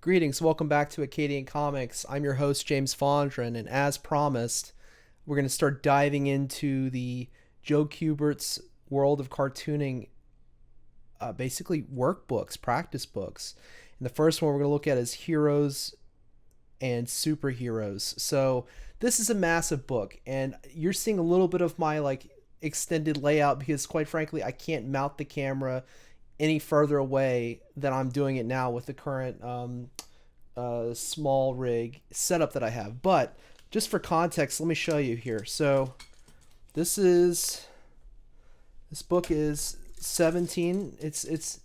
Greetings, welcome back to Acadian Comics. I'm your host, James Fondren, and as promised, we're going to start diving into the Joe Kubert's World of Cartooning, basically workbooks, practice books. And the first one we're going to look at is Heroes and Superheroes. So this is a massive book, and you're seeing a little bit of my extended layout because quite frankly, I can't mount the camera any further away than I'm doing it now with the current small rig setup that I have. But just for context, let me show you here. So this book is 17. It's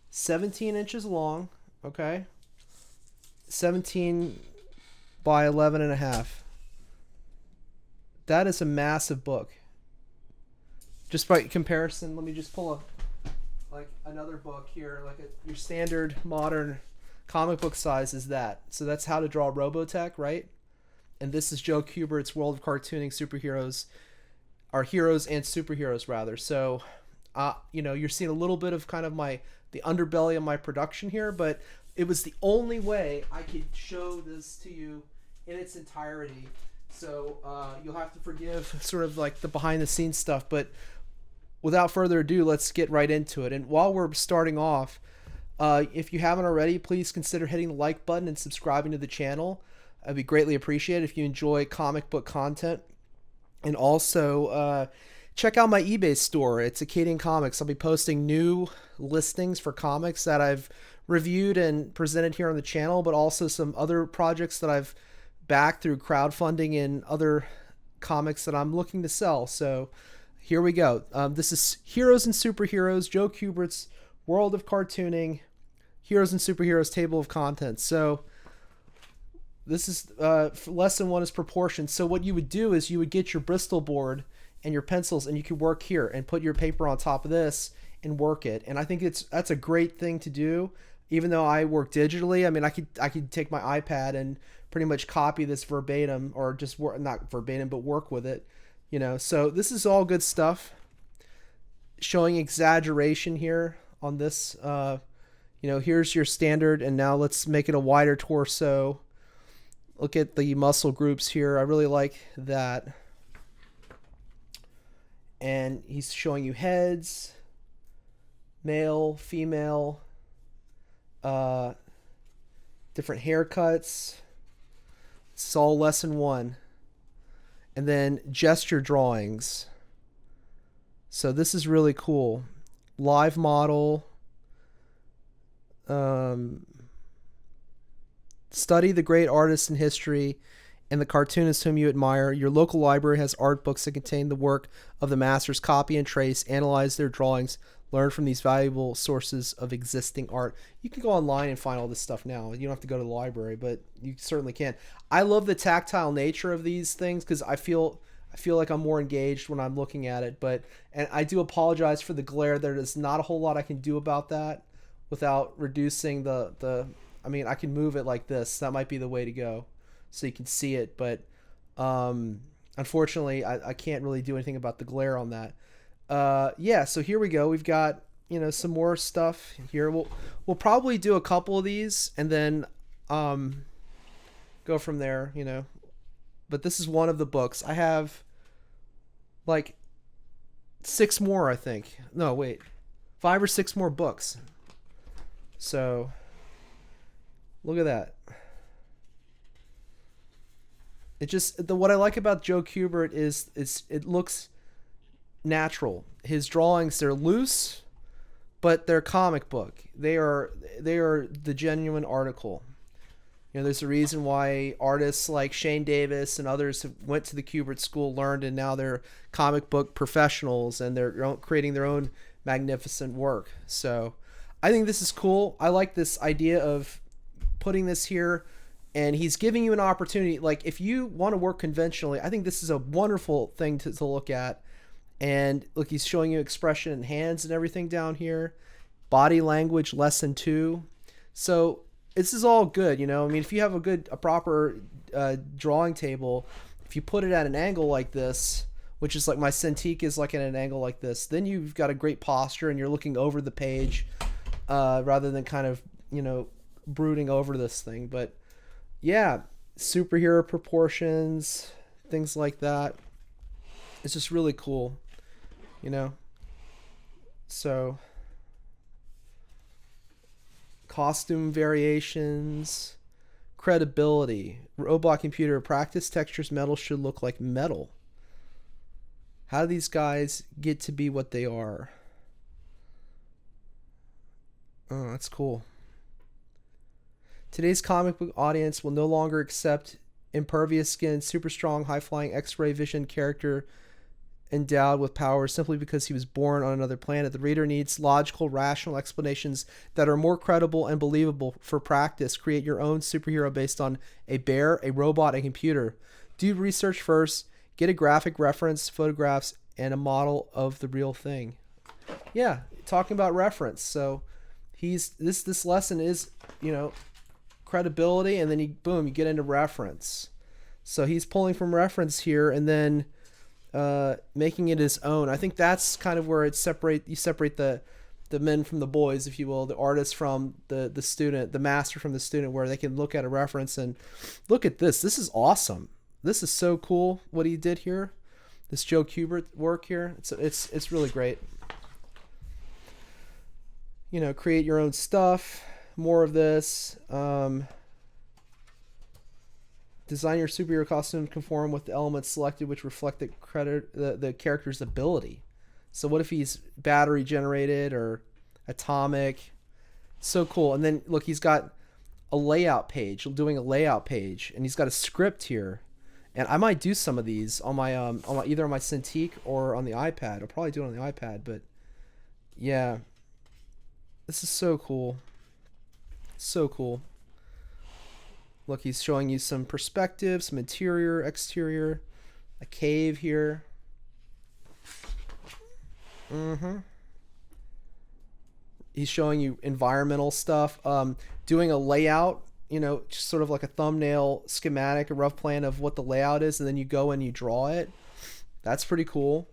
17 inches long. Okay, 17 by 11 and a half. That is a massive book. Just by comparison, let me just pull another book here, your standard modern comic book size is that. So that's How to Draw Robotech, right? And this is Joe Kubert's World of Cartooning Superheroes, or Heroes and Superheroes rather. So, you're seeing a little bit of kind of the underbelly of my production here, but it was the only way I could show this to you in its entirety. So you'll have to forgive sort of like the behind the scenes stuff, but without further ado, let's get right into it. And while we're starting off, if you haven't already, please consider hitting the like button and subscribing to the channel. I'd be greatly appreciated if you enjoy comic book content. And also, check out my eBay store. It's Acadian Comics. I'll be posting new listings for comics that I've reviewed and presented here on the channel, but also some other projects that I've backed through crowdfunding and other comics that I'm looking to sell. So here we go. This is Heroes and Superheroes, Joe Kubert's World of Cartooning, Heroes and Superheroes table of contents. So this is lesson one is proportions. So what you would do is you would get your Bristol board and your pencils, and you could work here and put your paper on top of this and work it. And I think that's a great thing to do. Even though I work digitally, I mean, I could take my iPad and pretty much copy this verbatim, or just work, not verbatim, but work with it. So this is all good stuff. Showing exaggeration here on this. Here's your standard, and now let's make it a wider torso. Look at the muscle groups here. I really like that. And he's showing you heads, male, female, different haircuts. This is all lesson one. And then gesture drawings. So this is really cool. Live model. Study the great artists in history and the cartoonists whom you admire. Your local library has art books that contain the work of the masters. Copy and trace, analyze their drawings, learn from these valuable sources of existing art. You can go online and find all this stuff now. You don't have to go to the library, but you certainly can. I love the tactile nature of these things because I feel like I'm more engaged when I'm looking at it. And I do apologize for the glare. There is not a whole lot I can do about that without reducing the I mean, I can move it like this. That might be the way to go so you can see it. But unfortunately, I can't really do anything about the glare on that. So here we go. We've got, some more stuff here. We'll probably do a couple of these and then go from there, But this is one of the books. I have like 6 more, I think. No, wait. 5 or 6 more books. So look at that. What I like about Joe Kubert is it looks natural. His drawings, they're loose, but they're comic book. They are the genuine article. There's a reason why artists like Shane Davis and others have went to the Kubert School, learned, and now they're comic book professionals and they're creating their own magnificent work. So I think this is cool. I like this idea of putting this here, and he's giving you an opportunity. Like, if you want to work conventionally, I think this is a wonderful thing to look at. And look, he's showing you expression in hands and everything down here. Body language, lesson 2. So this is all good, I mean, if you have a proper drawing table, if you put it at an angle like this, which is like my Cintiq is like at an angle like this, then you've got a great posture and you're looking over the page rather than kind of, brooding over this thing. But yeah, superhero proportions, things like that. It's just really cool, you know. So costume variations, credibility, robot computer, practice textures, metal should look like metal. How do these guys get to be what they are? Oh, that's cool. Today's comic book audience will no longer accept impervious skin, super strong, high flying, X-ray vision character endowed with powers simply because he was born on another planet. The reader needs logical, rational explanations that are more credible and believable. For practice, create your own superhero based on a bear, a robot, a computer. Do research first. Get a graphic reference, photographs, and a model of the real thing. Yeah, talking about reference. So this lesson is, you know, credibility, and then you get into reference. So he's pulling from reference here, and then making it his own. I think that's kind of where you separate the men from the boys, if you will, the artist from the student, the master from the student, where they can look at a reference and look at this. This is awesome. This is so cool what he did here. This Joe Kubert work here. It's really great. You know, create your own stuff. More of this. Design your superhero costume to conform with the elements selected, which reflect the character's ability. So what if he's battery generated or atomic? So cool. And then look, he's got a layout page, doing a layout page, and he's got a script here. And I might do some of these on my either on my Cintiq or on the iPad. I'll probably do it on the iPad, but yeah, this is so cool. So cool. Look, he's showing you some perspective, some interior, exterior, a cave here. He's showing you environmental stuff, doing a layout, you know, just sort of like a thumbnail schematic, a rough plan of what the layout is, and then you go and you draw it. That's pretty cool.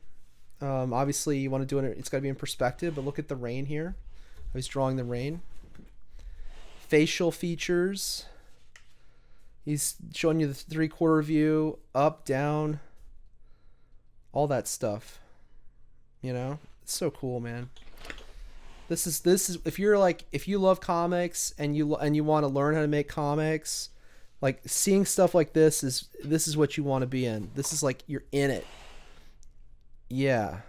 Obviously, you want to do it, it's got to be in perspective, but look at the rain here. He's drawing the rain. Facial features. He's showing you the 3/4 view, up, down, all that stuff. You know, it's so cool, man. This is if you love comics and you want to learn how to make comics, like seeing stuff like this is what you want to be in. This is like you're in it. Yeah.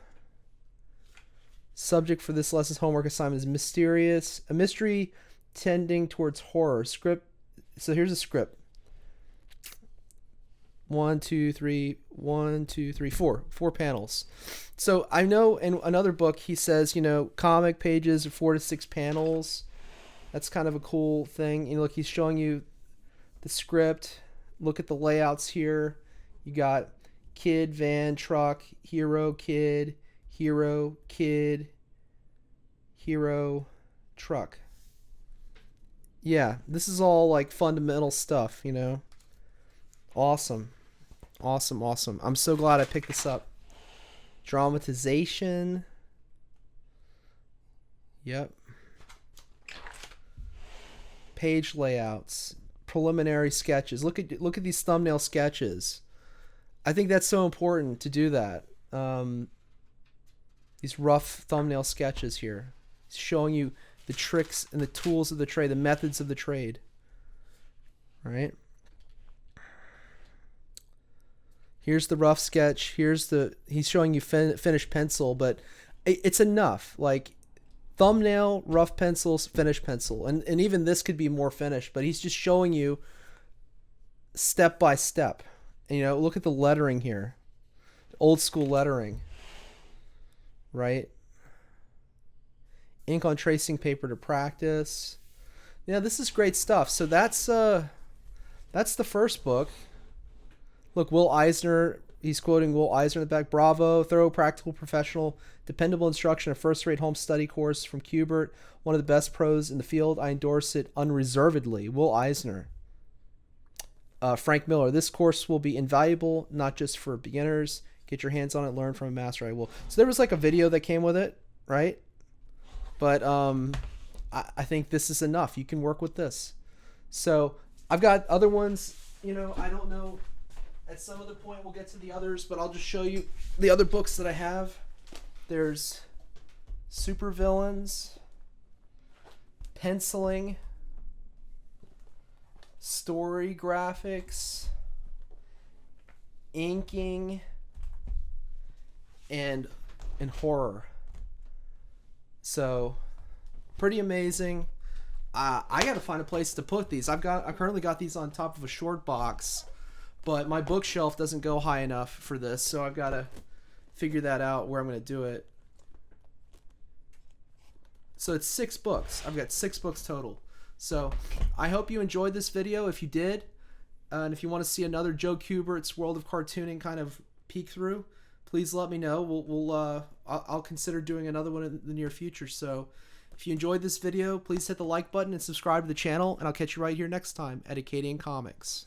Subject for this lesson's homework assignment is mysterious, a mystery tending towards horror. Script. So here's a script. 1, 2, 3, 1, 2, 3, 4 panels. So I know in another book he says, you know, comic pages are 4 to 6 panels. That's kind of a cool thing. You know, look, he's showing you the script. Look at the layouts here. You got kid, van, truck, hero, kid, hero, kid, hero, truck. Yeah, this is all like fundamental stuff, you know. Awesome. I'm so glad I picked this up. Dramatization. Yep. Page layouts. Preliminary sketches. Look at these thumbnail sketches. I think that's so important to do that. These rough thumbnail sketches here. It's showing you the tricks and the tools of the trade, the methods of the trade. Right? Here's the rough sketch. He's showing you finished pencil, but it's enough. Like thumbnail, rough pencils, finished pencil. And even this could be more finished, but he's just showing you step by step. And, you know, look at the lettering here. Old school lettering. Right? Ink on tracing paper to practice. Yeah, this is great stuff. So that's the first book. Look, Will Eisner, he's quoting Will Eisner in the back. Bravo, thorough, practical, professional, dependable instruction, a first-rate home study course from Kubert, one of the best pros in the field. I endorse it unreservedly. Will Eisner. Frank Miller, this course will be invaluable, not just for beginners. Get your hands on it, learn from a master. I will. So there was like a video that came with it, right? But I think this is enough. You can work with this. So I've got other ones. You know, I don't know. At some other point, we'll get to the others, but I'll just show you the other books that I have. There's Supervillains, Penciling, Story Graphics, Inking, and Horror. So pretty amazing. I got to find a place to put these. I currently got these on top of a short box, but my bookshelf doesn't go high enough for this, so I've got to figure that out where I'm going to do it. So it's 6 books. I've got 6 books total. So I hope you enjoyed this video. If you did, and if you want to see another Joe Kubert's World of Cartooning kind of peek through, please let me know. I'll consider doing another one in the near future. So if you enjoyed this video, please hit the like button and subscribe to the channel, and I'll catch you right here next time at Acadian Comics.